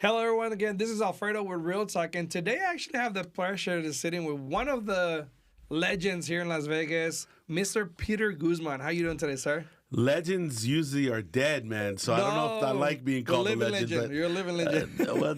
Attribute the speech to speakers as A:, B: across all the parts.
A: Hello, everyone. Again, this is Alfredo with Real Talk, and today I actually have the pleasure to sitting with one of the legends here in Las Vegas, Mr. Peter Guzman. How you doing today, sir?
B: Legends usually are dead, man. So I don't know if I like being called a legend. But,
A: You're a living legend.
B: well,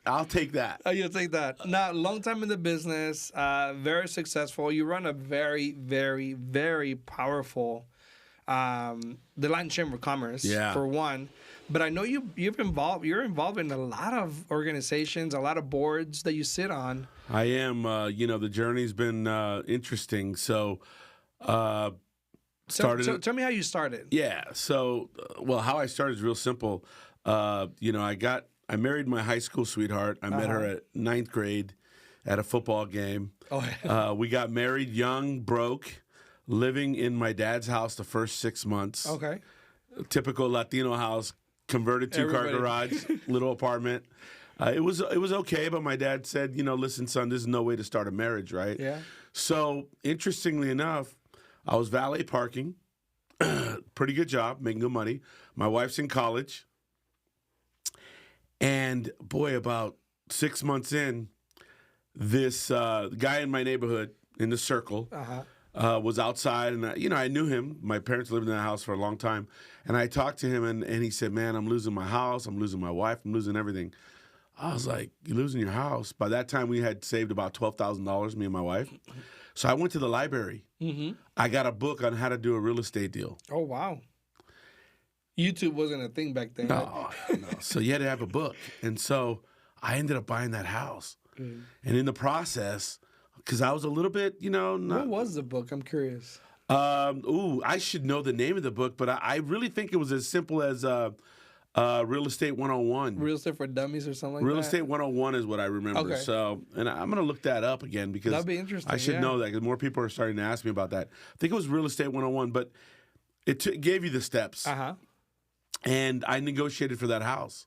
B: I'll take that.
A: Oh, you'll take that. Now, long time in the business, very successful. You run a very, very, very powerful, the Latin Chamber of Commerce, for one. But I know you're involved in a lot of organizations, a lot of boards that you sit on.
B: I am. The journey's been interesting. So,
A: tell me how you started.
B: Yeah. So, how I started is real simple. I married my high school sweetheart. I met her at ninth grade at a football game. We got married young, broke, living in my dad's house the first 6 months.
A: Okay.
B: Typical Latino house. Converted two-car garage, little apartment. It was okay, but my dad said, listen, son, this is no way to start a marriage, right?
A: Yeah.
B: So, interestingly enough, I was valet parking. Pretty good job, making good money. My wife's in college. And, boy, about 6 months in, this guy in my neighborhood, in the circle, was outside, and I knew him. My parents lived in that house for a long time, and I talked to him, and he said, "Man, I'm losing my house, I'm losing my wife, I'm losing everything." I was like, "You're losing your house?" By that time, we had saved about $12,000, me and my wife. So I went to the library. Mm-hmm. I got a book on how to do a real estate deal.
A: Oh, wow. YouTube wasn't a thing back then.
B: No. So you had to have a book, and so I ended up buying that house, and in the process. Because I was a little bit,
A: What was the book? I'm curious.
B: I should know the name of the book, but I really think it was as simple as Real Estate 101.
A: Real Estate for Dummies or something like that?
B: Real Estate 101 is what I remember.
A: Okay.
B: So, and I'm going to look that up again because
A: that'd be interesting.
B: I should know that because more people are starting to ask me about that. I think it was Real Estate 101, but it gave you the steps. And I negotiated for that house.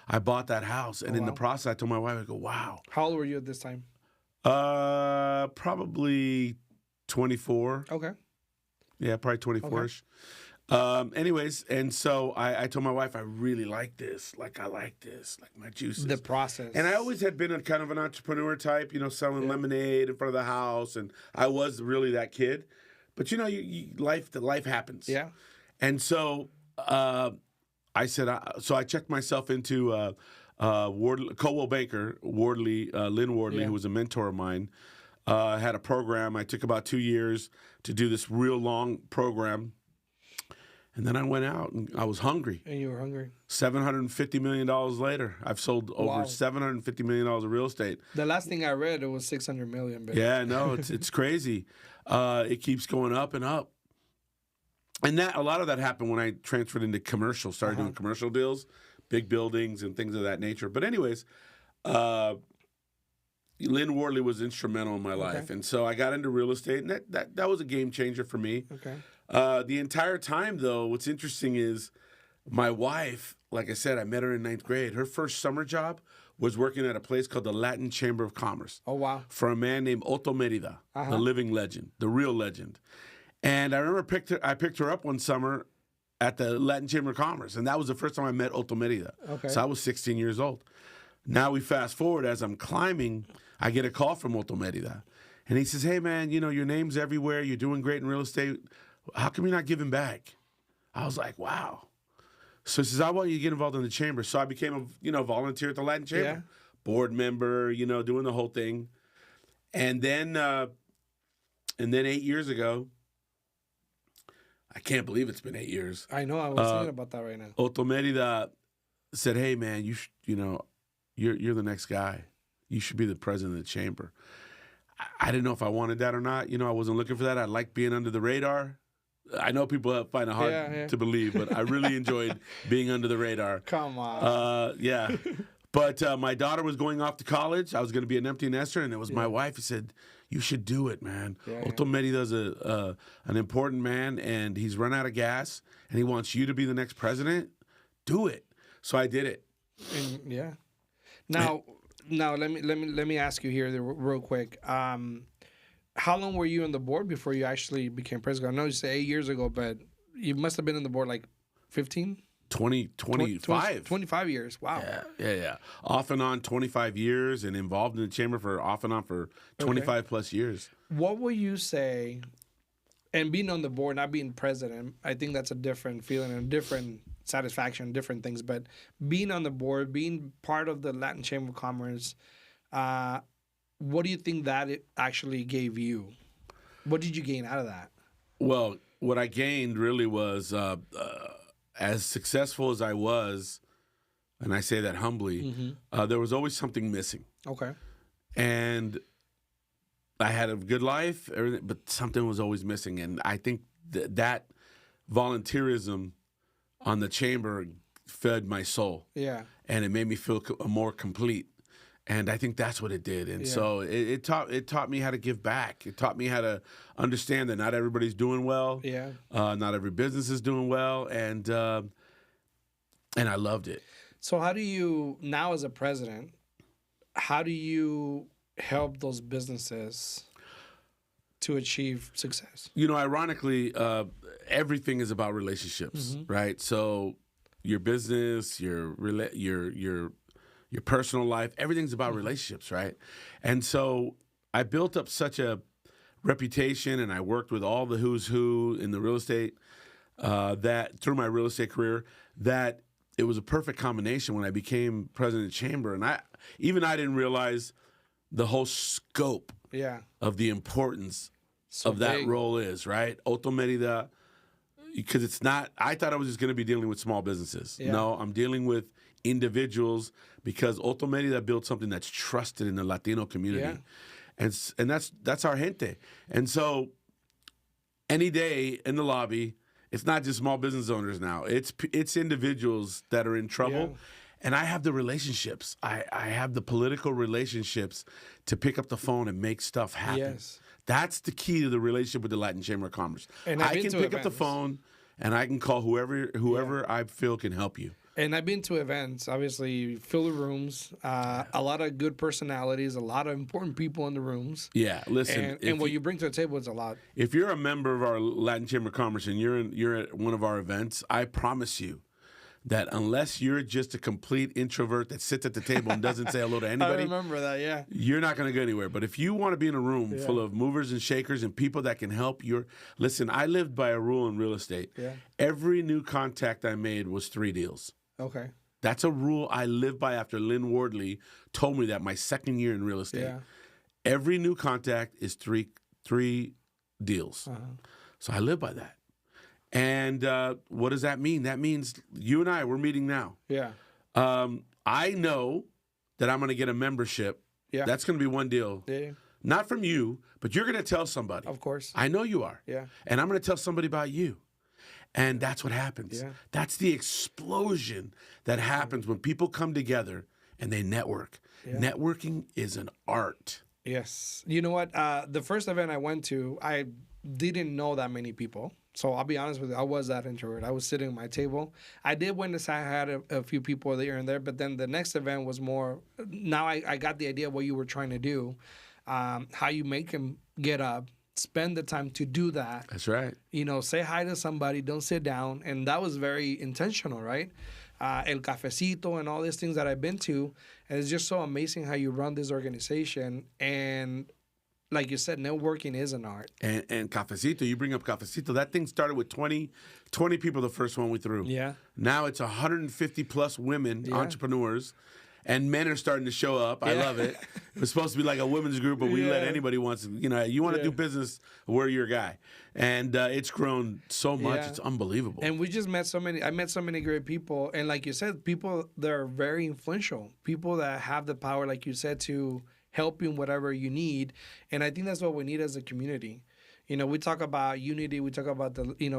B: I bought that house. And in the process, I told my wife, I go, wow.
A: How old were you at this time?
B: Probably 24.
A: Okay.
B: Yeah, probably 24-ish. Anyways, and so I told my wife, I really like this. Like, I like this. Like, my juices.
A: The process.
B: And I always had been a kind of an entrepreneur type, selling lemonade in front of the house. And I was really that kid. But, life happens.
A: Yeah.
B: And so I said, so I checked myself into Coldwell Banker, Lynn Wardley, who was a mentor of mine, had a program. I took about 2 years to do this real long program. And then I went out and I was hungry.
A: And you were hungry.
B: $750 million later, I've sold over $750 million of real estate.
A: The last thing I read, it was $600 million. Baby.
B: Yeah, no, it's crazy. It keeps going up and up. And a lot of that happened when I transferred into commercial, started doing commercial deals. Big buildings and things of that nature. But anyways, Lynn Wardley was instrumental in my life. And so I got into real estate, and that was a game changer for me.
A: Okay.
B: The entire time, though, what's interesting is my wife, like I said, I met her in ninth grade. Her first summer job was working at a place called the Latin Chamber of Commerce.
A: Oh, wow.
B: For a man named Otto Merida, the living legend, the real legend. And I remember I picked her up one summer at the Latin Chamber of Commerce. And that was the first time I met Otto Merida.
A: Okay.
B: So I was 16 years old. Now we fast forward. As I'm climbing, I get a call from Otto Merida. And he says, hey, man, your name's everywhere. You're doing great in real estate. How come you're not giving back? I was like, wow. So he says, I want you to get involved in the chamber. So I became a volunteer at the Latin Chamber.
A: Yeah.
B: Board member, doing the whole thing. And then 8 years ago, I can't believe it's been 8 years.
A: I know. I was thinking about that right now.
B: Otto Merida said, hey, man, you're the next guy. You should be the president of the chamber. I didn't know if I wanted that or not. I wasn't looking for that. I like being under the radar. I know people find it hard to believe, but I really enjoyed being under the radar.
A: Come on.
B: Yeah. But my daughter was going off to college. I was going to be an empty nester, and it was my wife who said, you should do it, man. Otto Merida's an important man, and he's run out of gas, and he wants you to be the next president. Do it. So I did it.
A: And, Now let me ask you here real quick. How long were you on the board before you actually became president? I know you say 8 years ago, but you must have been on the board like 15?
B: 25.
A: 25 years. Wow.
B: Yeah. Off and on 25 years and involved in the chamber for off and on for 25 plus years.
A: What will you say, and being on the board, not being president, I think that's a different feeling and a different satisfaction, different things. But being on the board, being part of the Latin Chamber of Commerce, what do you think that it actually gave you? What did you gain out of that?
B: Well, what I gained really was as successful as I was, and I say that humbly, there was always something missing.
A: Okay.
B: And I had a good life, everything, but something was always missing. And I think that volunteerism on the chamber fed my soul.
A: Yeah.
B: And it made me feel more complete. And I think that's what it did. And so it taught me how to give back. It taught me how to understand that not everybody's doing well.
A: Yeah.
B: Not every business is doing well. And I loved it.
A: So how do you, now as a president, how do you help those businesses to achieve success?
B: You know, ironically, everything is about relationships, right? So your business, your personal life, everything's about relationships, right? And so I built up such a reputation, and I worked with all the who's who in the real estate that through my real estate career, that it was a perfect combination when I became president of the chamber. And I didn't realize the whole scope of the importance of that role is, right? Otto Merida, because it's not, I thought I was just going to be dealing with small businesses. Yeah. No, I'm dealing with individuals because Otto Merida built something that's trusted in the Latino community. Yeah. And that's our gente. And so any day in the lobby, it's not just small business owners now. It's individuals that are in trouble. Yeah. And I have the relationships. I have the political relationships to pick up the phone and make stuff happen. Yes. That's the key to the relationship with the Latin Chamber of Commerce. And I can pick up the phone and I can call whoever I feel can help you.
A: And I've been to events, obviously, you fill the rooms, a lot of good personalities, a lot of important people in the rooms.
B: Yeah, listen.
A: And what you bring to the table is a lot.
B: If you're a member of our Latin Chamber of Commerce and you're at one of our events, I promise you that unless you're just a complete introvert that sits at the table and doesn't say hello to anybody.
A: I remember that, yeah.
B: You're not going to go anywhere. But if you want to be in a room full of movers and shakers and people that can help listen, I lived by a rule in real estate. Yeah. Every new contact I made was 3 deals.
A: Okay.
B: That's a rule I live by after Lynn Wardley told me that my second year in real estate. Yeah. Every new contact is three deals. Uh-huh. So I live by that. And what does that mean? That means you and I, we're meeting now.
A: Yeah.
B: I know that I'm going to get a membership. Yeah. That's going to be 1 deal. Yeah. Not from you, but you're going to tell somebody.
A: Of course.
B: I know you are.
A: Yeah.
B: And I'm going to tell somebody about you. And that's what happens. Yeah. That's the explosion that happens when people come together and they network. Yeah. Networking is an art.
A: Yes. You know what? The first event I went to, I didn't know that many people. So I'll be honest with you, I was that introvert. I was sitting at my table. I did witness I had a few people there and there, but then the next event was more, now I got the idea of what you were trying to do, how you make them get up, spend the time to do that.
B: That's right.
A: You know, say hi to somebody, don't sit down. And that was very intentional, right? El Cafecito and all these things that I've been to. And it's just so amazing how you run this organization. And like you said, networking is an art.
B: And Cafecito, you bring up Cafecito. That thing started with 20 people the first one we threw.
A: Yeah.
B: Now it's 150 plus women, entrepreneurs. And men are starting to show up. I love it. It was supposed to be like a women's group, but we let anybody wants to, you want to do business, we're your guy. And it's grown so much. Yeah. It's unbelievable.
A: And we just met I met so many great people. And like you said, people that are very influential, people that have the power, like you said, to help you in whatever you need. And I think that's what we need as a community. You know, we talk about unity. We talk about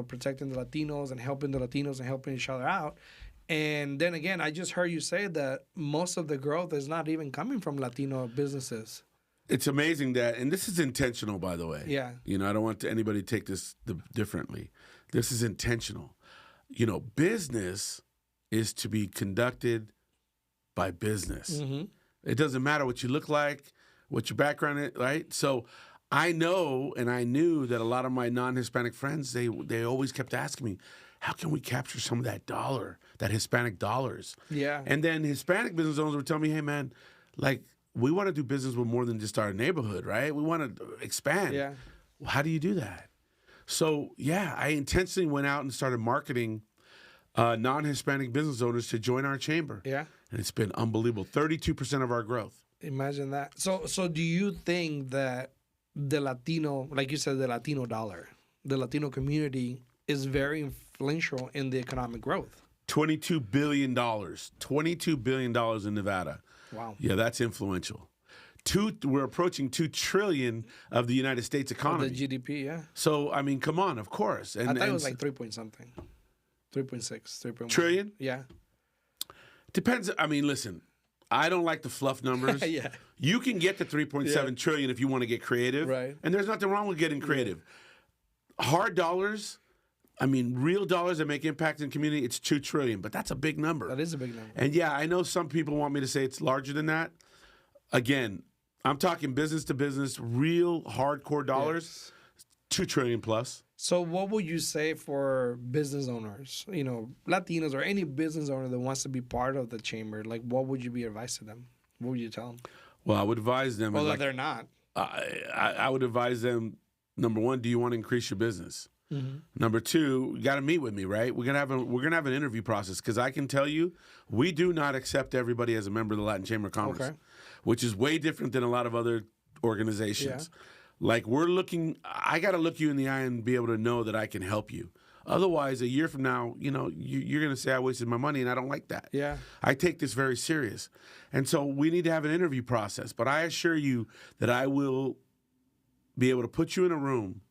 A: protecting the Latinos and helping the Latinos and helping each other out. And then again, I just heard you say that most of the growth is not even coming from Latino businesses.
B: It's amazing that, and this is intentional, by the way.
A: Yeah.
B: I don't want anybody to take this differently. This is intentional. Business is to be conducted by business. Mm-hmm. It doesn't matter what you look like, what your background is, right? So I know and I knew that a lot of my non-Hispanic friends, they always kept asking me, how can we capture some of that dollar, that Hispanic dollars?
A: Yeah.
B: And then Hispanic business owners would tell me, hey, man, like, we want to do business with more than just our neighborhood, right? We want to expand.
A: Yeah.
B: Well, how do you do that? So, yeah, I intentionally went out and started marketing non-Hispanic business owners to join our chamber.
A: Yeah.
B: And it's been unbelievable. 32% of our growth.
A: Imagine that. So do you think that the Latino, like you said, the Latino dollar, the Latino community is very influential in the economic growth?
B: $22 billion. $22 billion in Nevada.
A: Wow.
B: Yeah, that's influential. We're approaching $2 trillion of the United States economy.
A: The GDP, yeah.
B: So, I mean, come on, of course.
A: I thought it was like 3 point something. 3.6, 3.1.
B: Trillion?
A: Yeah.
B: Depends. I mean, listen, I don't like the fluff numbers.
A: Yeah.
B: You can get to 3.7 trillion if you want to get creative.
A: Right.
B: And there's nothing wrong with getting creative. Hard dollars, I mean, real dollars that make impact in the community, it's 2 trillion, but that's a big number.
A: That is a big number.
B: And yeah, I know some people want me to say it's larger than that. Again, I'm talking business to business, real hardcore dollars, 2 trillion plus.
A: So what would you say for business owners, you know, Latinos or any business owner that wants to be part of the chamber? Like, what would you be advised to them? What would you tell them?
B: Well, I would advise them.
A: Well,
B: like,
A: they're not.
B: I would advise them, number one, do you want to increase your business?
A: Mm-hmm.
B: Number two, you got to meet with me, right? We're gonna have an interview process because I can tell you, we do not accept everybody as a member of the Latin Chamber of Commerce, which is way different than a lot of other organizations. Yeah. Like I got to look you in the eye and be able to know that I can help you. Otherwise, a year from now, you know, you're going to say I wasted my money, and I don't like that.
A: Yeah.
B: I take this very serious. And so we need to have an interview process. But I assure you that I will be able to put you in a room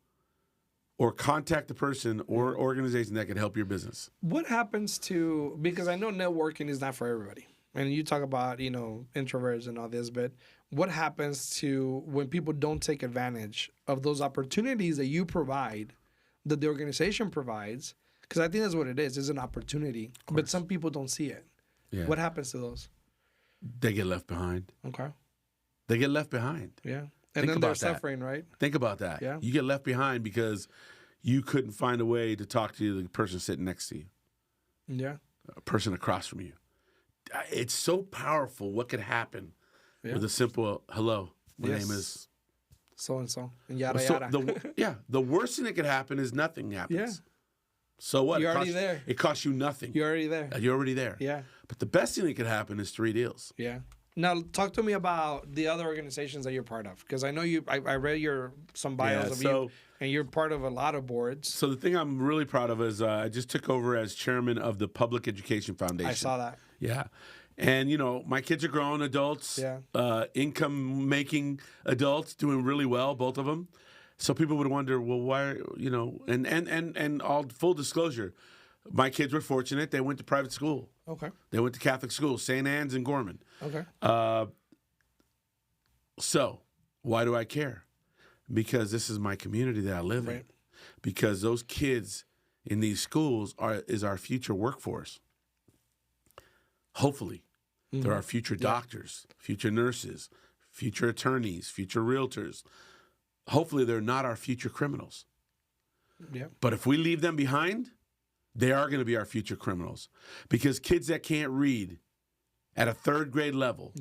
B: or contact the person or organization that can help your business.
A: What happens to, because I know networking is not for everybody. And you talk about, you know, introverts and all this, but what happens to when people don't take advantage of those opportunities that you provide, that the organization provides? Because I think that's what it is. It's an opportunity. But some people don't see it. Yeah. What happens to those?
B: They get left behind.
A: Okay.
B: They get left behind.
A: Yeah. And then they're suffering, right?
B: Think about that.
A: Yeah.
B: You get left behind because you couldn't find a way to talk to the person sitting next to you.
A: Yeah.
B: A person across from you. It's so powerful what could happen with a simple hello. My name is
A: so and so, and yada yada.
B: The worst thing that could happen is nothing happens.
A: Yeah.
B: So what?
A: You're already there.
B: It costs you nothing.
A: You're already there.
B: You're already there.
A: Yeah.
B: But the best thing that could happen is 3 deals.
A: Yeah. Now talk to me about the other organizations that you're part of, because I know I read some bios of you, and you're part of a lot of boards.
B: So the thing I'm really proud of is I just took over as chairman of the Public Education Foundation.
A: I saw that.
B: Yeah. And, you know, my kids are grown adults, income-making adults, doing really well, both of them. So people would wonder, well, why, you know, and all full disclosure, my kids were fortunate. They went to private school.
A: Okay.
B: They went to Catholic school, St. Anne's and Gorman.
A: Okay.
B: So why do I care? Because this is my community that I live in. Because those kids in these schools is our future workforce. Hopefully. They're our future doctors, future nurses, future attorneys, future realtors. Hopefully they're not our future criminals.
A: Yeah.
B: But if we leave them behind, they are going to be our future criminals. Because kids that can't read at a 3rd grade level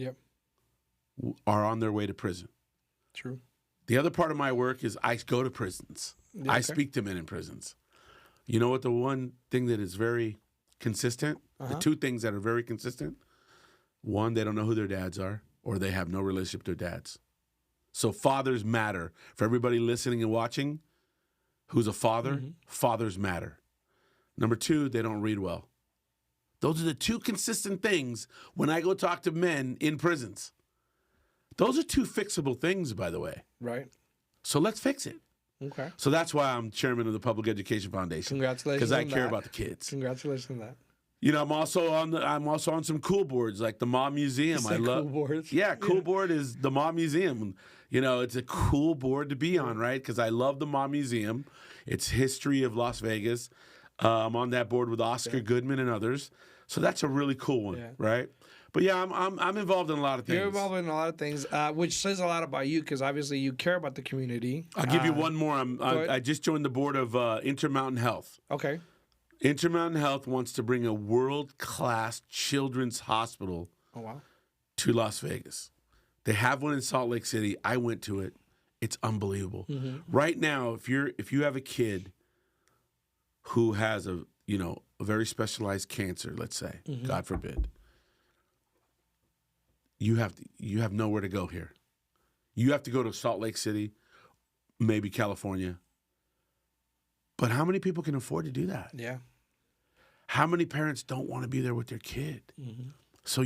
B: are on their way to prison.
A: True.
B: The other part of my work is I go to prisons.
A: Yeah,
B: I speak to men in prisons. You know what the one thing that is very consistent? The 2 things that are very consistent? One, they don't know who their dads are, or they have no relationship to their dads. So fathers matter. For everybody listening and watching who's a father, fathers matter. Number 2, they don't read well. Those are the 2 consistent things when I go talk to men in prisons. Those are 2 fixable things, by the way.
A: Right.
B: So let's fix it.
A: Okay.
B: So that's why I'm chairman of the Public Education Foundation.
A: Congratulations.
B: Because I care about the kids.
A: Congratulations on that.
B: You know, I'm also on some cool boards like the Mom Museum.
A: I love cool boards.
B: Yeah, cool board is the Mom Museum. You know, it's a cool board to be on, right? Because I love the Mom Museum. It's history of Las Vegas. I'm on that board with Oscar Goodman and others. So that's a really cool one, right? But yeah, I'm involved in a lot of things.
A: You're involved in a lot of things, which says a lot about you, because obviously you care about the community.
B: I'll give you one more. I just joined the board of Intermountain Health.
A: Okay.
B: Intermountain Health wants to bring a world-class children's hospital to Las Vegas. They have one in Salt Lake City. I went to it. It's unbelievable. Mm-hmm. Right now, if you have a kid who has a very specialized cancer, let's say, God forbid, you have nowhere to go here. You have to go to Salt Lake City, maybe California. But how many people can afford to do that?
A: Yeah.
B: How many parents don't want to be there with their kid? Mm-hmm. So,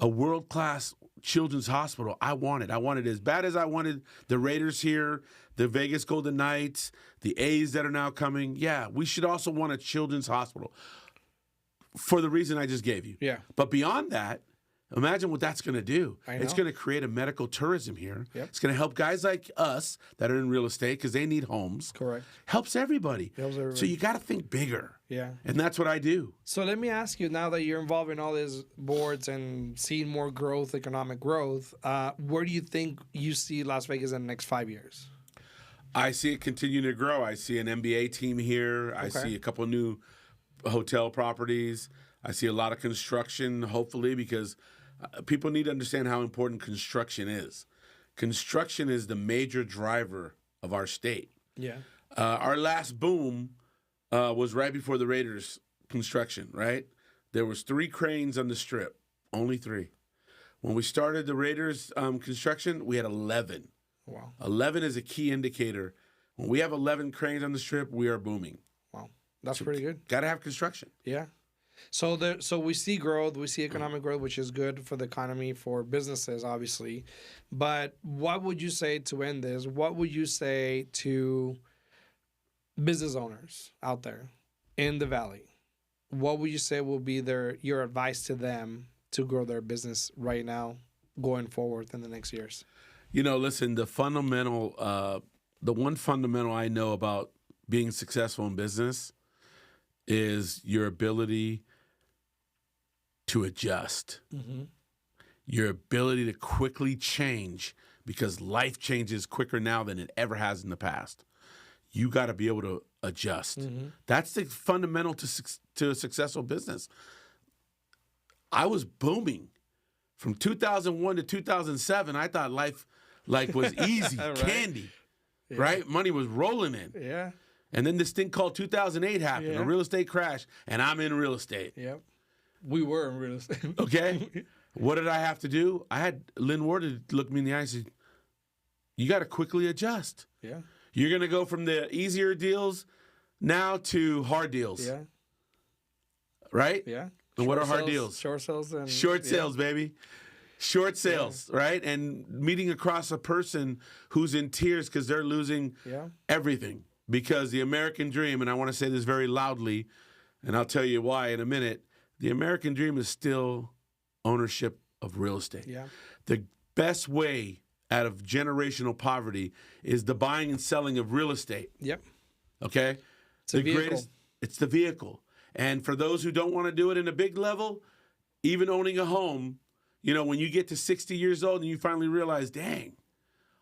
B: a world-class children's hospital, I want it. I want it as bad as I wanted the Raiders here, the Vegas Golden Knights, the A's that are now coming. Yeah, we should also want a children's hospital for the reason I just gave you.
A: Yeah.
B: But beyond that, imagine what that's going to do. It's going to create a medical tourism here. Yep. It's going to help guys like us that are in real estate because they need homes.
A: Correct.
B: Helps everybody. So you got to think bigger.
A: Yeah.
B: And that's what I do.
A: So let me ask you, now that you're involved in all these boards and seeing more growth, economic growth, where do you think you see Las Vegas in the next 5 years?
B: I see it continuing to grow. I see an NBA team here. Okay. I see a couple new hotel properties. I see a lot of construction, hopefully, because people need to understand how important construction is. Construction is the major driver of our state.
A: Yeah.
B: Our last boom was right before the Raiders construction, right? There was 3 cranes on the Strip, only 3. When we started the Raiders construction, we had 11.
A: Wow.
B: 11 is a key indicator. When we have 11 cranes on the Strip, we are booming.
A: Wow. That's pretty good.
B: Got to have construction.
A: Yeah. So we see growth, we see economic growth, which is good for the economy, for businesses, obviously. But what would you say to end this? What would you say to business owners out there in the Valley? What would you say will be your advice to them to grow their business right now, going forward in the next years?
B: Listen, the one fundamental I know about being successful in business is your ability to adjust, your ability to quickly change, because life changes quicker now than it ever has in the past. You got to be able to adjust. That's the fundamental to a successful business. I was booming from 2001 to 2007. I thought life was easy, right. Candy, right? Money was rolling in.
A: Yeah.
B: And then this thing called 2008 happened, a real estate crash, and I'm in real estate.
A: Yep. We were in real estate.
B: Okay. What did I have to do? I had Lynn Ward look me in the eye and say, you got to quickly adjust.
A: Yeah.
B: You're going to go from the easier deals now to hard deals.
A: Yeah.
B: Right?
A: Yeah.
B: And what are hard deals?
A: Short sales.
B: Short sales, baby. Short sales, right? And meeting across a person who's in tears because they're losing everything. Because the American dream, and I want to say this very loudly, and I'll tell you why in a minute, the American dream is still ownership of real estate.
A: Yeah.
B: The best way out of generational poverty is the buying and selling of real estate.
A: Yep.
B: Okay?
A: It's the vehicle.
B: It's the vehicle. And for those who don't want to do it in a big level, even owning a home, when you get to 60 years old and you finally realize, dang,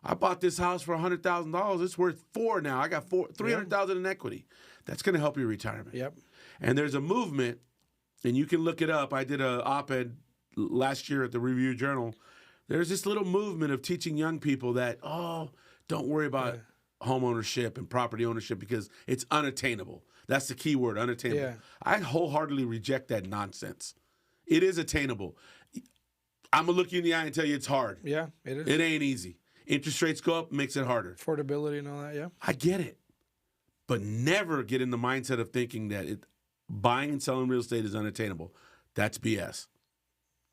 B: I bought this house for $100,000. It's worth $4 now. I got $300,000 in equity. That's going to help your retirement.
A: Yep.
B: And there's a movement, and you can look it up. I did an op-ed last year at the Review Journal. There's this little movement of teaching young people that, don't worry about home ownership and property ownership because it's unattainable. That's the key word, unattainable.
A: Yeah.
B: I wholeheartedly reject that nonsense. It is attainable. I'm going to look you in the eye and tell you it's hard.
A: Yeah, it is.
B: It ain't easy. Interest rates go up, makes it harder.
A: Affordability and all that, yeah.
B: I get it. But never get in the mindset of thinking that buying and selling real estate is unattainable. That's BS.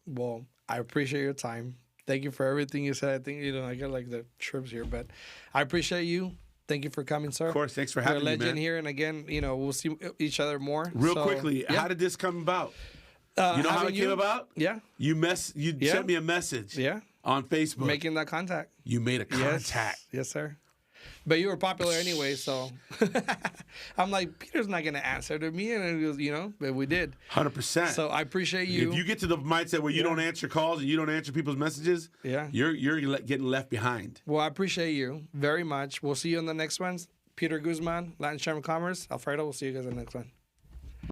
A: Well, I appreciate your time. Thank you for everything you said. I think, I got the trips here, but I appreciate you. Thank you for coming, sir.
B: Of course. Thanks for having me, man.
A: You're a legend here. And again, we'll see each other more.
B: Real quickly, how did this come about? You know how it came about?
A: Yeah.
B: You sent me a message.
A: Yeah.
B: On Facebook.
A: Making that contact.
B: You made a contact.
A: Yes, sir. But you were popular anyway, so I'm like, Peter's not going to answer to me. And it was, but we did.
B: 100%.
A: So I appreciate you.
B: If you get to the mindset where you don't answer calls and you don't answer people's messages, you're getting left behind.
A: Well, I appreciate you very much. We'll see you on the next one. Peter Guzman, Latin Chamber of Commerce. Alfredo, we'll see you guys on the next one.